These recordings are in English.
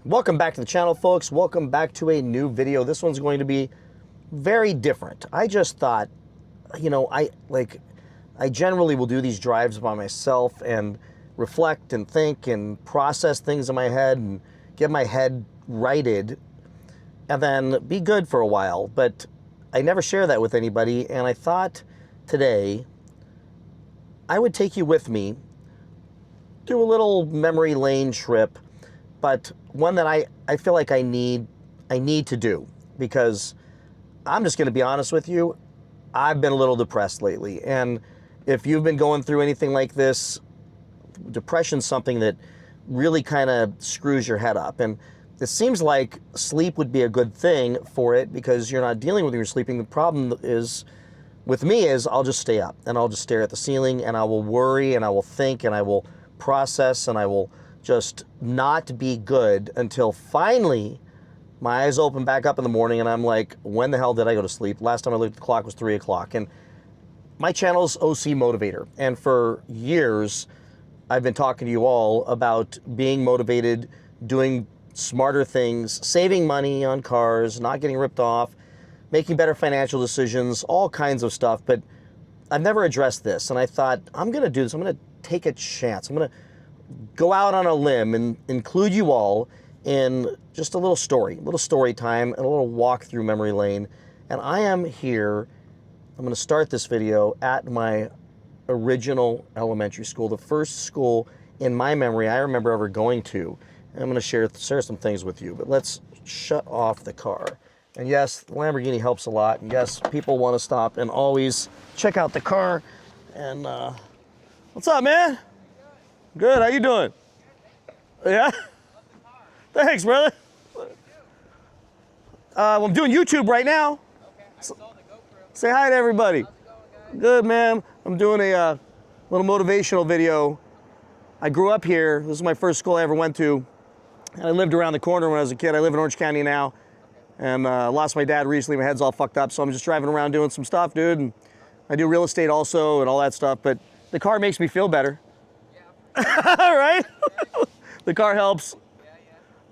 Welcome back to the channel, folks. Welcome back to a new video. This one's going to be very different. I just thought, I generally will do these drives by myself and reflect and think and process things in my head and get my head righted and then be good for a while. But I never share that with anybody, and I thought today I would take you with me through a little memory lane trip, but one that I feel like I need to do, because I'm just going to be honest with you, I've been a little depressed lately. And if you've been going through anything like this, depression's something that really kind of screws your head up. And it seems like sleep would be a good thing for it, because you're not dealing with your sleeping. The problem is with me is I'll just stay up and I'll just stare at the ceiling and I will worry and I will think and I will process and I will just not be good until finally my eyes open back up in the morning and I'm like, when the hell did I go to sleep? Last time I looked at the clock was 3 o'clock. And my channel's OC Motivator. And for years, I've been talking to you all about being motivated, doing smarter things, saving money on cars, not getting ripped off, making better financial decisions, all kinds of stuff. But I've never addressed this. And I thought, I'm going to do this. I'm going to take a chance. I'm going to go out on a limb and include you all in just a little story time, and a little walk through memory lane. And I am here, I'm going to start this video at my original elementary school, the first school in my memory I remember ever going to. And I'm going to share some things with you, but let's shut off the car. And yes, the Lamborghini helps a lot. And yes, people want to stop and always check out the car. And what's up, man? Good, how you doing? Yeah? Thanks, brother. I'm doing YouTube right now. Okay, I saw the GoPro. Say hi to everybody. How's it going, guys? Good, man. I'm doing a little motivational video. I grew up here. This is my first school I ever went to. And I lived around the corner when I was a kid. I live in Orange County now. And lost my dad recently. My head's all fucked up, so I'm just driving around doing some stuff, dude. And I do real estate also and all that stuff. But the car makes me feel better. All right? The car helps.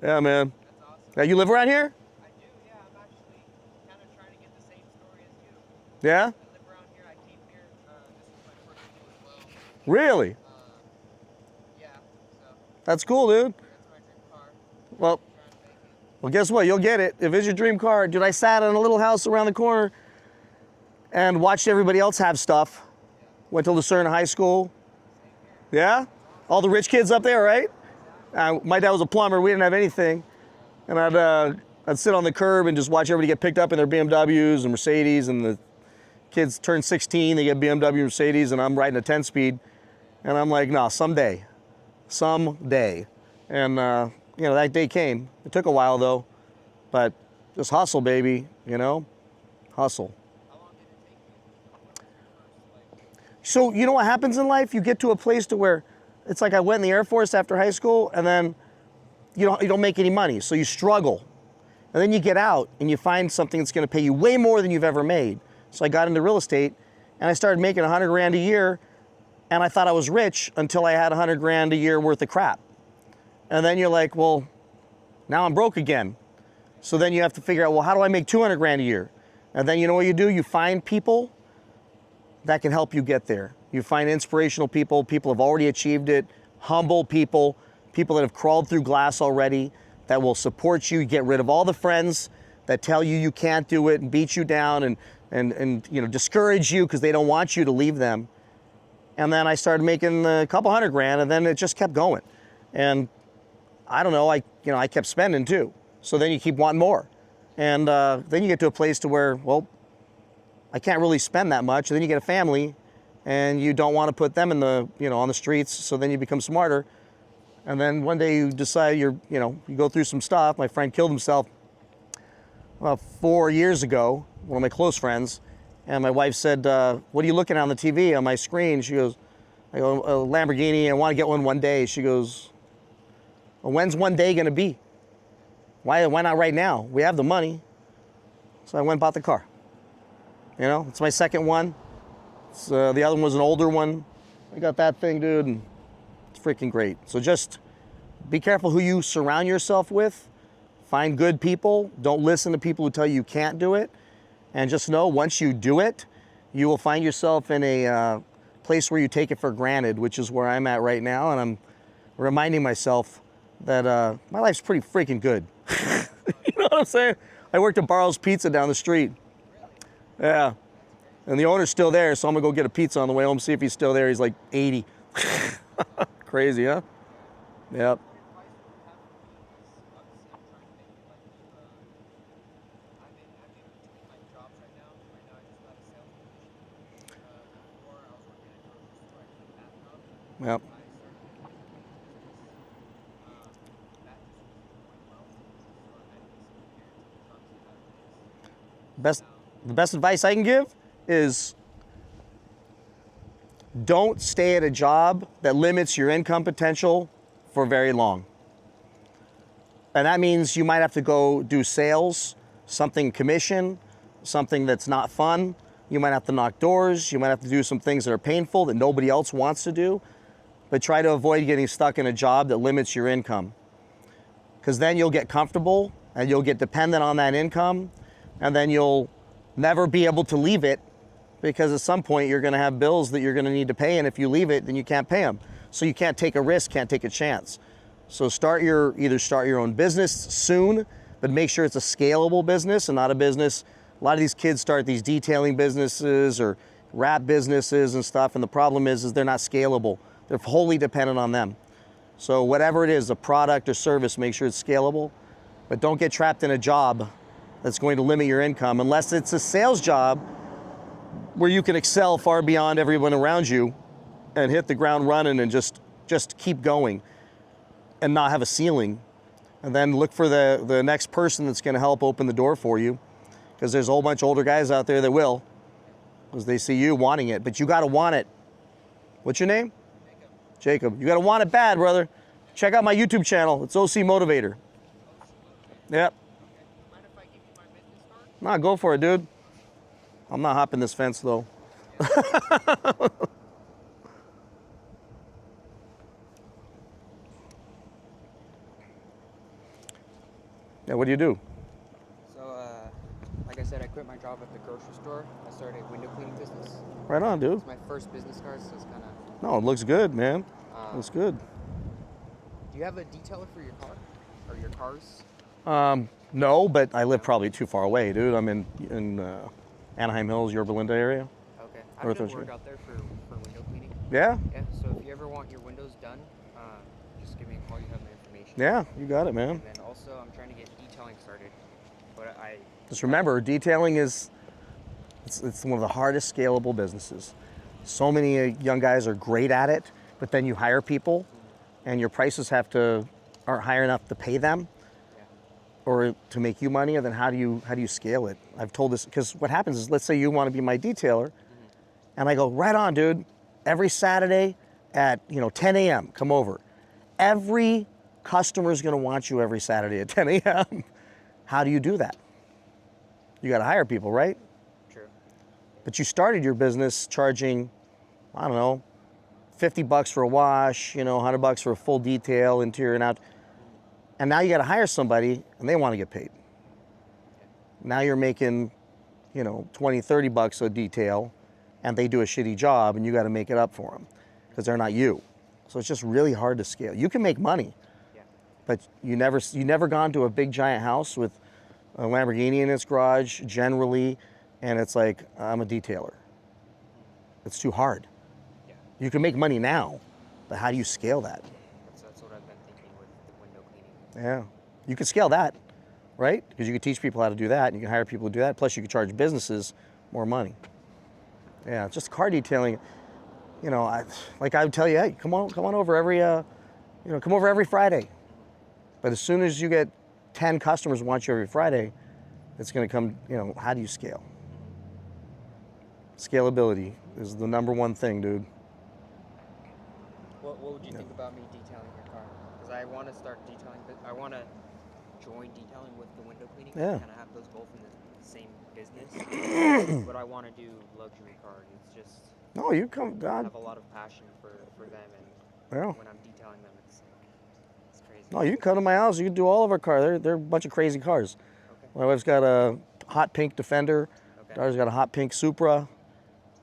Yeah, man. That's awesome. Now, you live around here? I do, yeah. I'm actually kind of trying to get the same story as you. Yeah? I live around here. I came here. This is my first school as well. Really? Yeah, so That's cool, dude. that's my dream car. Well, Trying to make it. well, guess what? You'll get it. If it's your dream car, dude, I sat in a little house around the corner and watched everybody else have stuff. Went to Lucerne High School. Yeah? All the rich kids up there, right? My dad was a plumber. We didn't have anything. And I'd sit on the curb and just watch everybody get picked up in their BMWs and Mercedes, and the kids turn 16, they get BMW and Mercedes, and I'm riding a 10-speed. And I'm like, no, someday. And, that day came. It took a while, though. But just hustle, baby, Hustle. How long did it take you? So you know what happens in life? You get to a place to where it's like I went in the Air Force after high school, and then you don't make any money, so you struggle. And then you get out and you find something that's gonna pay you way more than you've ever made. So I got into real estate and I started making 100 grand a year, and I thought I was rich until I had 100 grand a year worth of crap. And then you're like, well, now I'm broke again. So then you have to figure out, well, how do I make 200 grand a year? And then you know what you do? You find people that can help you get there. You find inspirational people have already achieved it, humble people that have crawled through glass already, that will support you, get rid of all the friends that tell you you can't do it and beat you down and discourage you because they don't want you to leave them. And then I started making a couple hundred grand, and then it just kept going. And I don't know, I kept spending too. So then you keep wanting more. And then you get to a place to where, well, I can't really spend that much. And then you get a family, and you don't want to put them in on the streets. So then you become smarter. And then one day you decide you go through some stuff. My friend killed himself 4 years ago, one of my close friends. And my wife said, what are you looking at on the TV on my screen? She goes, I go, a Lamborghini, I want to get one day. She goes, well, when's one day gonna be? Why not right now? We have the money. So I went and bought the car. It's my second one. The other one was an older one. I got that thing, dude, and it's freaking great. So just be careful who you surround yourself with. Find good people. Don't listen to people who tell you can't do it. And just know once you do it, you will find yourself in a place where you take it for granted, which is where I'm at right now. And I'm reminding myself that my life's pretty freaking good. You know what I'm saying? I worked at Barlow's Pizza down the street. Yeah. And the owner's still there, so I'm gonna go get a pizza on the way home, see if he's still there. He's like 80. Crazy, huh? Yep. Yep. The best advice I can give is don't stay at a job that limits your income potential for very long. And that means you might have to go do sales, something commission, something that's not fun. You might have to knock doors. You might have to do some things that are painful that nobody else wants to do. But try to avoid getting stuck in a job that limits your income. Because then you'll get comfortable and you'll get dependent on that income, and then you'll never be able to leave it, because at some point you're gonna have bills that you're gonna need to pay, and if you leave it, then you can't pay them. So you can't take a risk, can't take a chance. So either start your own business soon, but make sure it's a scalable business and not a business. A lot of these kids start these detailing businesses or wrap businesses and stuff, and the problem is they're not scalable. They're wholly dependent on them. So whatever it is, a product or service, make sure it's scalable, but don't get trapped in a job that's going to limit your income, unless it's a sales job where you can excel far beyond everyone around you and hit the ground running and just keep going and not have a ceiling. And then look for the next person that's gonna help open the door for you, because there's a whole bunch of older guys out there that will, because they see you wanting it, but you gotta want it. What's your name? Jacob. You gotta want it bad, brother. Check out my YouTube channel. It's OC Motivator. Yep. Mind if I give you my business card? Nah, go for it, dude. I'm not hopping this fence, though. Yeah, what do you do? So, like I said, I quit my job at the grocery store. I started a window cleaning business. Right on, dude. It's my first business card, so it's kind of... No, it looks good, man. Looks good. Do you have a detailer for your car? Or your cars? No, but I live probably too far away, dude. I'm in Anaheim Hills, Yorba Linda area. Okay. North I've done Ocean. work out there for window cleaning. Yeah? Yeah, so if you ever want your windows done, just give me a call. You have my information. Yeah, you got it, man. And then also, I'm trying to get detailing started. But Just remember, detailing it's one of the hardest scalable businesses. So many young guys are great at it, but then you hire people and your prices aren't high enough to pay them or to make you money, and then how do you scale it? I've told this, because what happens is, let's say you want to be my detailer, and I go, right on, dude. Every Saturday at 10 a.m., come over. Every customer is gonna want you every Saturday at 10 a.m. How do you do that? You gotta hire people, right? True. But you started your business charging, I don't know, $50 for a wash, $100 for a full detail, interior and out. And now you got to hire somebody and they want to get paid. Now you're making, $20, $30 a detail, and they do a shitty job, and you got to make it up for them because they're not you. So it's just really hard to scale. You can make money, but you never gone to a big giant house with a Lamborghini in its garage generally, and it's like, I'm a detailer. It's too hard. Yeah. You can make money now, but how do you scale that? That's what I've been thinking with the window cleaning. Yeah, you could scale that, right? Because you could teach people how to do that, and you can hire people to do that. Plus, you could charge businesses more money. Yeah, it's just car detailing. I would tell you, hey, come on over come over every Friday. But as soon as you get 10 customers who want you every Friday, it's going to come. How do you scale? Scalability is the number one thing, dude. What would you think about me detailing your car? Because I want to start detailing, but I want to join detailing with the window cleaning. Yeah. Kind of have those both in the same business. But I want to do luxury cars. It's just No, you come, I God. have a lot of passion for them, and Yeah. when I'm detailing them, it's crazy. Oh, you can come to my house. You can do all of our cars. They're a bunch of crazy cars. Okay. My wife's got a hot pink Defender. Okay. Daughter's got a hot pink Supra.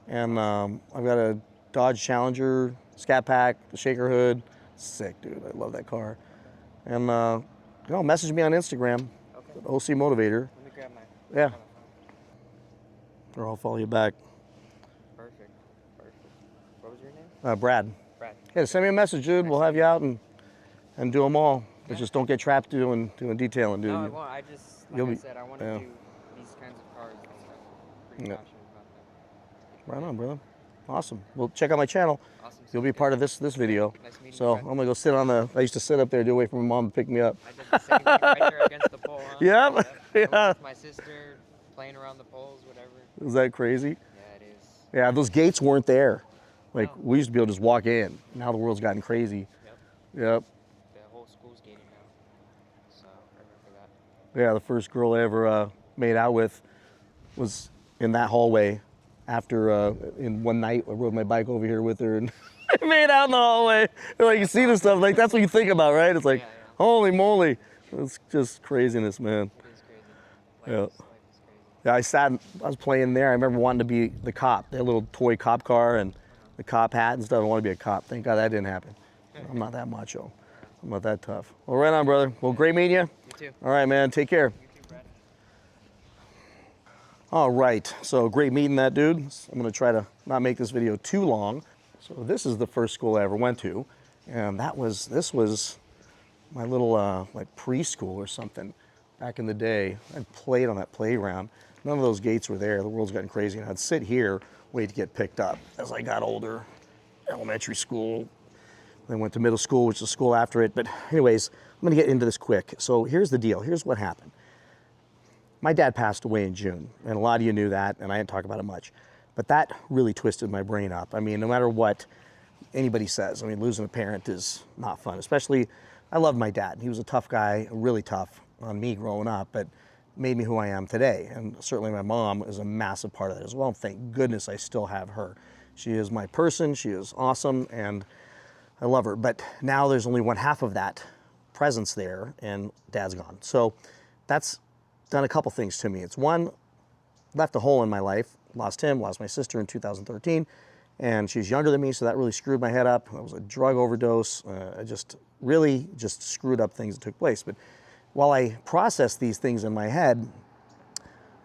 And I've got a Dodge Challenger, Scat Pack, the Shaker Hood. Sick, dude. I love that car. And message me on Instagram, Okay. OC Motivator. Let me grab my. Yeah. my phone. Or I'll follow you back. Perfect. Perfect. What was your name? Brad. Brad. Yeah, send me a message, dude. We'll have you out and do them all. But Yeah. just don't get trapped doing detailing, dude. No, I won't. I just, like You'll I be- said, I want to yeah. do these kinds of cars and stuff. Pretty Yeah. passionate about them. Right on, brother. Awesome. Well, check out my channel. Awesome. You'll be part of this video. Nice meeting So you, I'm Brad. gonna go sit on the. I used to sit up there to wait for my mom to pick me up. I did the same thing right there against the pole, huh? Yep. I was Yeah. with my sister, playing around the poles, whatever. Is that crazy? Yeah, it is. Yeah, those gates weren't there. Like No. we used to be able to just walk in. Now the world's gotten crazy. Yep. Yep. The whole school's gated now. So, I remember that. Yeah, the first girl I ever made out with was in that hallway. After in one night, I rode my bike over here with her and I made out in the hallway. And, like you see this stuff, like that's what you think about, right? It's like, Yeah, yeah. holy moly, it's just craziness, man. It is crazy. Yeah. Life is crazy. Yeah, I was playing there. I remember wanting to be the cop. They had a little toy cop car and the cop hat and stuff. I wanted to be a cop. Thank God that didn't happen. I'm not that macho. I'm not that tough. Well, right on, brother. Well, great meeting you. You too. All right, man. Take care. You too, Brad. All right, so great meeting that dude. I'm gonna try to not make this video too long. So this is the first school I ever went to, and this was my little like preschool or something back in the day. I played on that playground. None of those gates were there. The world's gotten crazy, and I'd sit here, wait to get picked up. As I got older, elementary school, then went to middle school, which is the school after it. But anyways, I'm gonna get into this quick. So here's the deal. Here's what happened. My dad passed away in June, and a lot of you knew that, and I didn't talk about it much. But that really twisted my brain up. I mean, no matter what anybody says, I mean, losing a parent is not fun. Especially, I loved my dad. He was a tough guy, really tough on me growing up, but made me who I am today. And certainly my mom is a massive part of that as well. Thank goodness I still have her. She is my person, she is awesome, and I love her. But now there's only one half of that presence there, and dad's gone. So that's done a couple things to me. It's one, left a hole in my life, lost him, lost my sister in 2013, and she's younger than me, so that really screwed my head up. It was a drug overdose. I just really just screwed up things that took place. But while I process these things in my head,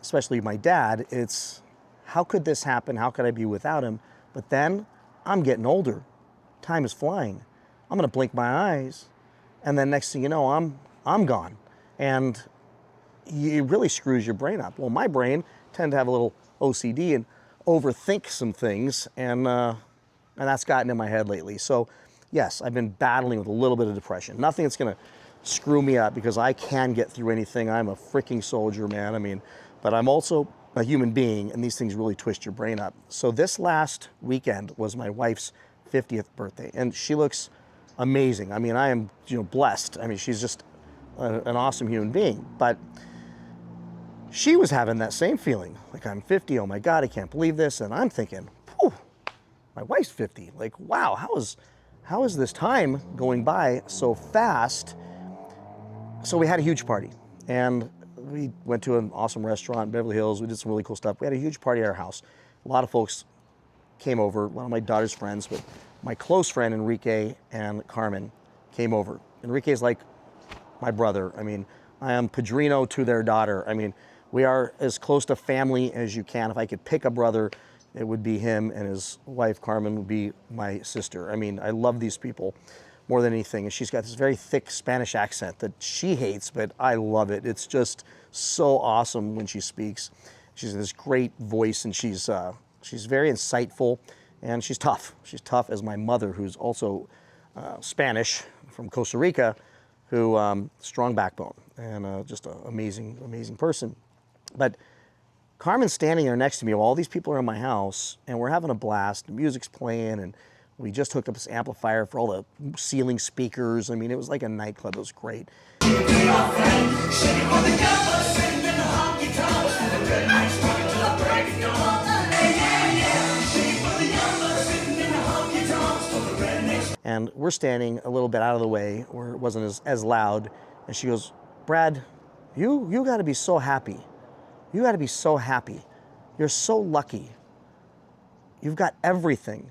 especially my dad, it's how could this happen? How could I be without him? But then I'm getting older. Time is flying. I'm gonna blink my eyes, and then next thing you know, I'm gone. And it really screws your brain up. Well, my brain tend to have a little OCD and overthink some things, and that's gotten in my head lately. So yes, I've been battling with a little bit of depression. Nothing that's gonna screw me up because I can get through anything. I'm a freaking soldier, man. I mean, but I'm also a human being, and these things really twist your brain up. So this last weekend was my wife's 50th birthday, and she looks amazing. I mean, I am, blessed. I mean, she's just an awesome human being, but she was having that same feeling, like I'm 50, oh my God, I can't believe this. And I'm thinking, whew, my wife's 50. Like, wow, how is this time going by so fast? So we had a huge party, and we went to an awesome restaurant in Beverly Hills. We did some really cool stuff. We had a huge party at our house. A lot of folks came over, a lot of my daughter's friends, but my close friend Enrique and Carmen came over. Enrique's like my brother. I mean, I am padrino to their daughter. I mean, we are as close to family as you can. If I could pick a brother, it would be him, and his wife, Carmen, would be my sister. I mean, I love these people more than anything. And she's got this very thick Spanish accent that she hates, but I love it. It's just so awesome when she speaks. She's this great voice, and she's very insightful, and she's tough. She's tough as my mother, who's also Spanish from Costa Rica, who strong backbone, and just an amazing, amazing person. But Carmen's standing there next to me while all these people are in my house, and we're having a blast. The music's playing, and we just hooked up this amplifier for all the ceiling speakers. I mean, it was like a nightclub. It was great. And we're we're standing a little bit out of the way where it wasn't as loud. And she goes, Brad, you got to be so happy. You got to be so happy. You're so lucky. You've got everything.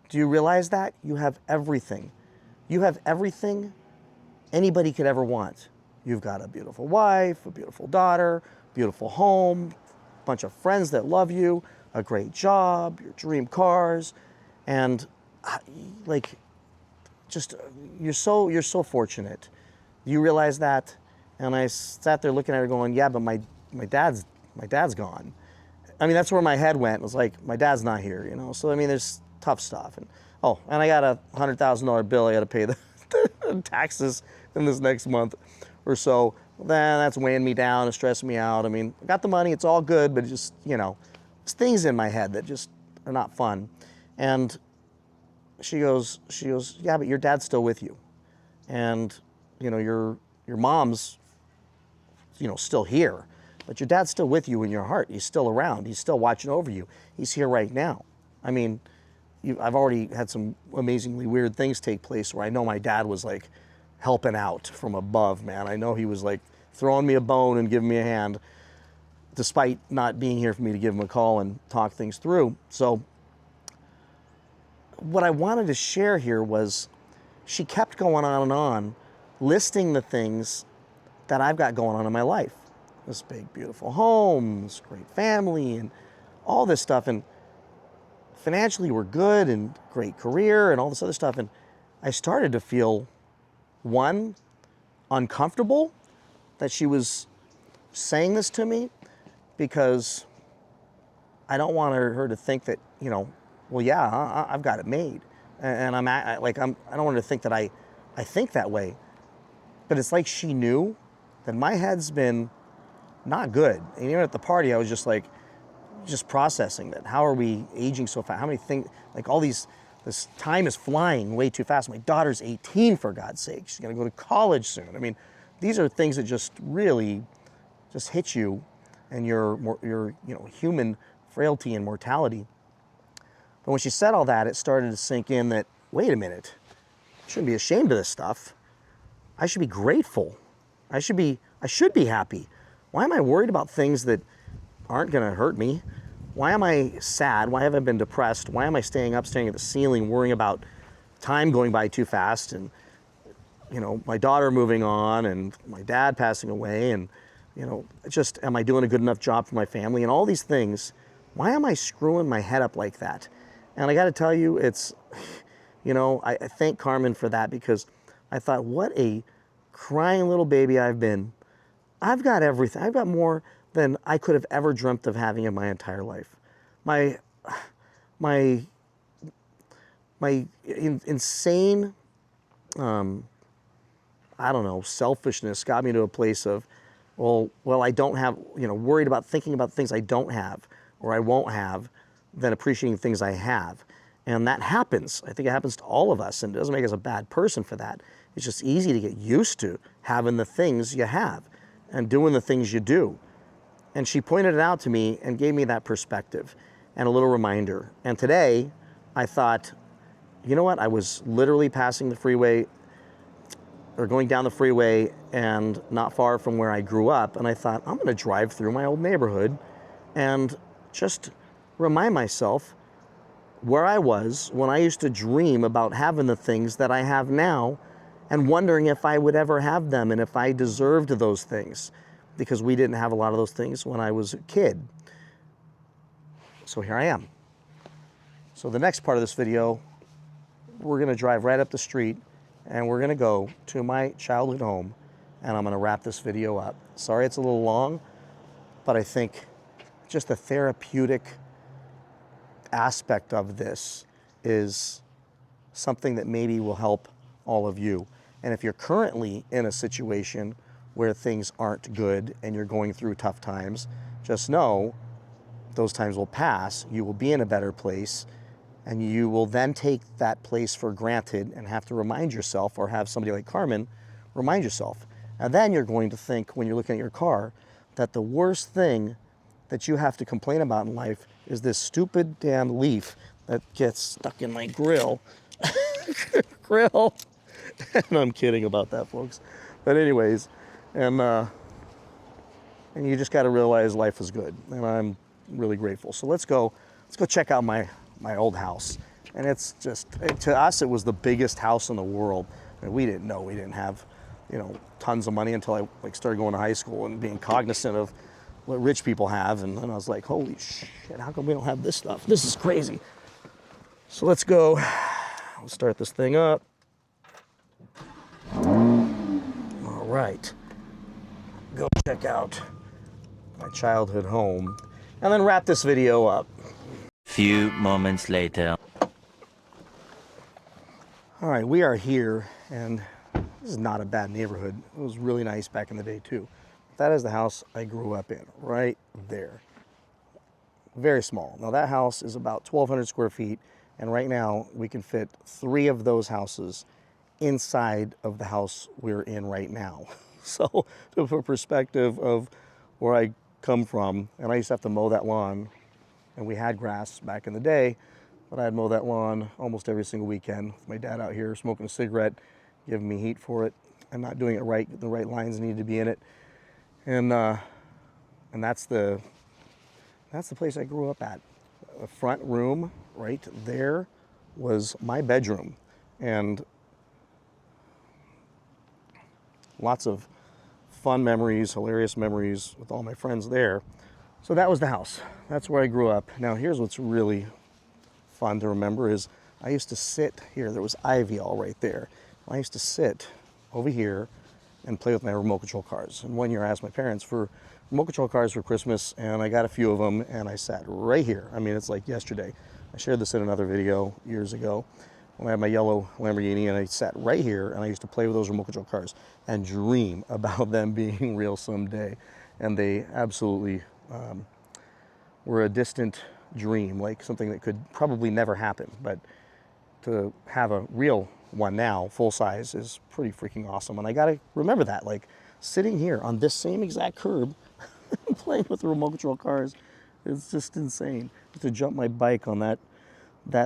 Do you realize that? You have everything. You have everything anybody could ever want. You've got a beautiful wife, a beautiful daughter, beautiful home, a bunch of friends that love you, a great job, your dream cars, and like, just you're so fortunate. You realize that? And I sat there looking at her going, yeah, but my dad's gone. I mean, that's where my head went. It was like, my dad's not here, you know? So, I mean, there's tough stuff. And I got a $100,000 bill I got to pay the taxes in this next month or so. Then that's weighing me down and stressing me out. I mean, I got the money, it's all good, but it just, you know, there's things in my head that just are not fun. And she goes, yeah, but your dad's still with you. And, you know, your mom's, you know, still here. But your dad's still with you in your heart. He's still around. He's still watching over you. He's here right now. I mean, I've already had some amazingly weird things take place where I know my dad was like helping out from above, man. I know he was like throwing me a bone and giving me a hand, despite not being here for me to give him a call and talk things through. So what I wanted to share here was she kept going on, listing the things that I've got going on in my life. This big, beautiful home, this great family, and all this stuff. And financially, we're good, and great career, and all this other stuff. And I started to feel, one, uncomfortable that she was saying this to me, because I don't want her to think that, you know, well, yeah, I've got it made. And I don't want her to think that I think that way. But it's like she knew that my head's been not good. And even at the party, I was just like, just processing that. How are we aging so fast? How many things, like all these, this time is flying way too fast. My daughter's 18, for God's sake. She's gonna go to college soon. I mean, these are things that just really just hit you and your you know, human frailty and mortality. But when she said all that, it started to sink in that, wait a minute, I shouldn't be ashamed of this stuff. I should be grateful. I should be happy. Why am I worried about things that aren't going to hurt me? Why am I sad? Why have I been depressed? Why am I staying up, staring at the ceiling, worrying about time going by too fast, and, you know, my daughter moving on, and my dad passing away, and, you know, just, am I doing a good enough job for my family, and all these things? Why am I screwing my head up like that? And I got to tell you, it's, you know, I thank Carmen for that, because I thought, what a crying little baby I've been. I've got everything. I've got more than I could have ever dreamt of having in my entire life. My insane, I don't know, selfishness got me to a place of, well, I don't have, you know, worried about thinking about things I don't have or I won't have, than appreciating things I have. And that happens. I think it happens to all of us, and it doesn't make us a bad person for that. It's just easy to get used to having the things you have and doing the things you do. And she pointed it out to me and gave me that perspective and a little reminder. And today I thought, you know what? I was literally passing the freeway or going down the freeway and not far from where I grew up. And I thought, I'm going to drive through my old neighborhood and just remind myself where I was when I used to dream about having the things that I have now, and wondering if I would ever have them and if I deserved those things, because we didn't have a lot of those things when I was a kid. So here I am. So the next part of this video, we're gonna drive right up the street and we're gonna go to my childhood home, and I'm gonna wrap this video up. Sorry it's a little long, but I think just the therapeutic aspect of this is something that maybe will help all of you. And if you're currently in a situation where things aren't good and you're going through tough times, just know those times will pass. You will be in a better place, and you will then take that place for granted and have to remind yourself, or have somebody like Carmen remind yourself. And then you're going to think, when you're looking at your car, that the worst thing that you have to complain about in life is this stupid damn leaf that gets stuck in my grill. grill. And I'm kidding about that, folks. But anyways, and you just got to realize life is good, and I'm really grateful. So let's go check out my old house. And it's just, to us, it was the biggest house in the world. And we didn't know, we didn't have, tons of money until I started going to high school and being cognizant of what rich people have. And then I was like, holy shit, how come we don't have this stuff? This is crazy. So let's go, we'll start this thing up. All right, go check out my childhood home and then wrap this video up. Few moments later. All right, we are here, and this is not a bad neighborhood. It was really nice back in the day too. That is the house I grew up in, right there. Very small. Now that house is about 1,200 square feet, and right now we can fit 3 of those houses inside of the house we're in right now. So to put perspective of where I come from, and I used to have to mow that lawn, and we had grass back in the day, but I'd mow that lawn almost every single weekend with my dad out here smoking a cigarette, giving me heat for it, and not doing it right. The right lines needed to be in it, and that's the place I grew up at. The front room right there was my bedroom, and lots of fun memories, hilarious memories with all my friends there. So that was the house. That's where I grew up. Now here's what's really fun to remember is I used to sit here. There was ivy all right there. I used to sit over here and play with my remote control cars. And one year I asked my parents for remote control cars for Christmas, and I got a few of them, and I sat right here. I mean, it's like yesterday. I shared this in another video years ago when I had my yellow Lamborghini, and I sat right here, and I used to play with those remote control cars and dream about them being real someday. And they absolutely were a distant dream, like something that could probably never happen. But to have a real one now, full size, is pretty freaking awesome. And I gotta remember that, like sitting here on this same exact curb playing with the remote control cars, it's just insane. To jump my bike on that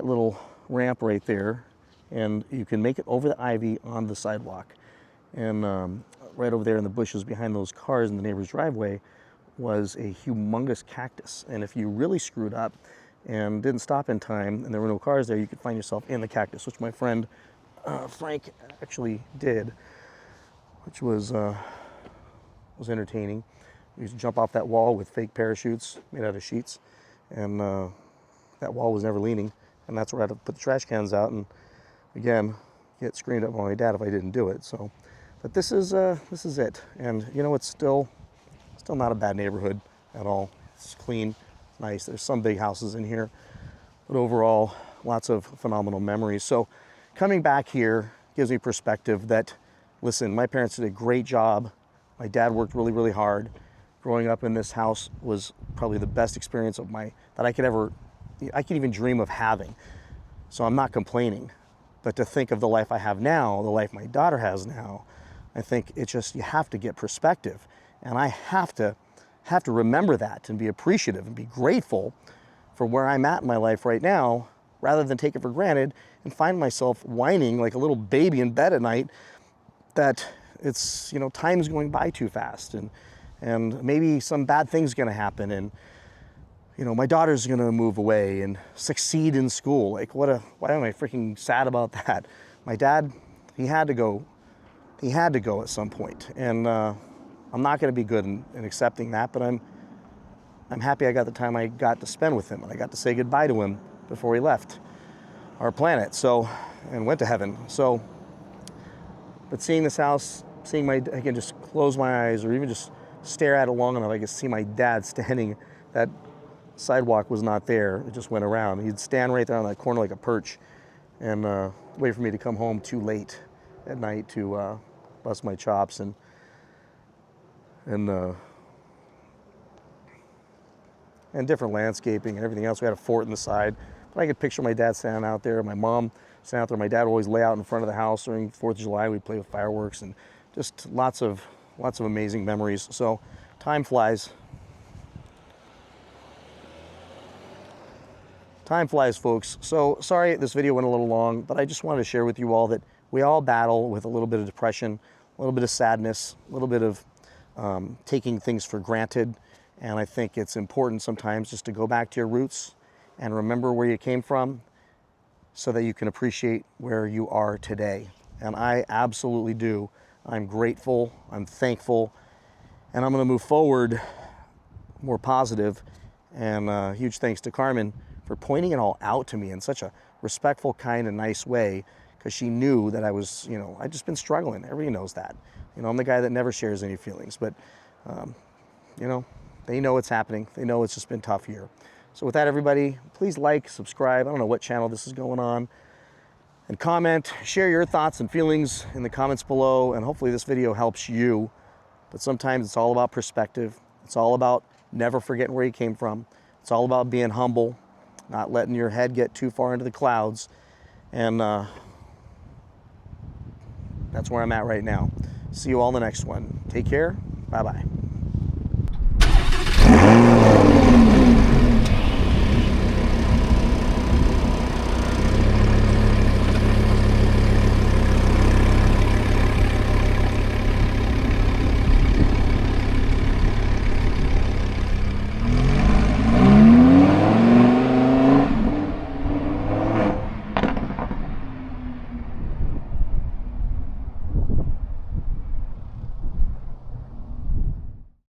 little ramp right there, and you can make it over the ivy on the sidewalk. And right over there in the bushes behind those cars in the neighbor's driveway was a humongous cactus. And if you really screwed up and didn't stop in time and there were no cars there, you could find yourself in the cactus, which my friend Frank actually did, which was entertaining. We used to jump off that wall with fake parachutes made out of sheets, and that wall was never leaning, and that's where I had to put the trash cans out, and again, get screamed at by my dad if I didn't do it. So, but this is it, and it's still not a bad neighborhood at all. It's clean, it's nice. There's some big houses in here, but overall, lots of phenomenal memories. So, coming back here gives me perspective that, listen, my parents did a great job. My dad worked really, really hard. Growing up in this house was probably the best experience that I could even dream of having. So I'm not complaining. But to think of the life I have now, the life my daughter has now, I think you have to get perspective. And I have to remember that and be appreciative and be grateful for where I'm at in my life right now, rather than take it for granted and find myself whining like a little baby in bed at night that it's, time's going by too fast, and maybe some bad thing's gonna happen, and my daughter's gonna move away and succeed in school. Like, why am I freaking sad about that? My dad, he had to go at some point, and I'm not gonna be good in accepting that, but I'm happy I got the time I got to spend with him, and I got to say goodbye to him before he left our planet, and went to heaven. So, but seeing this house, I can just close my eyes or even just stare at it long enough, I could see my dad standing. That sidewalk was not there, it just went around. He'd stand right there on that corner like a perch and wait for me to come home too late at night to bust my chops and different landscaping and everything else. We had a fort in the side, but I could picture my dad standing out there, my mom standing out there. My dad would always lay out in front of the house during 4th of July. We'd play with fireworks, and just lots of amazing memories. So time flies. Time flies, folks. So sorry this video went a little long, but I just wanted to share with you all that we all battle with a little bit of depression, a little bit of sadness, a little bit of taking things for granted. And I think it's important sometimes just to go back to your roots and remember where you came from so that you can appreciate where you are today. And I absolutely do. I'm grateful, I'm thankful, and I'm gonna move forward more positive. And huge thanks to Carmen for pointing it all out to me in such a respectful, kind, and nice way, because she knew that I was, I'd just been struggling. Everybody knows that. I'm the guy that never shares any feelings, but, they know it's happening. They know it's just been a tough year. So with that, everybody, please like, subscribe. I don't know what channel this is going on. And comment, share your thoughts and feelings in the comments below, and hopefully this video helps you. But sometimes it's all about perspective. It's all about never forgetting where you came from. It's all about being humble, not letting your head get too far into the clouds. And that's where I'm at right now. See you all in the next one. Take care. Bye-bye.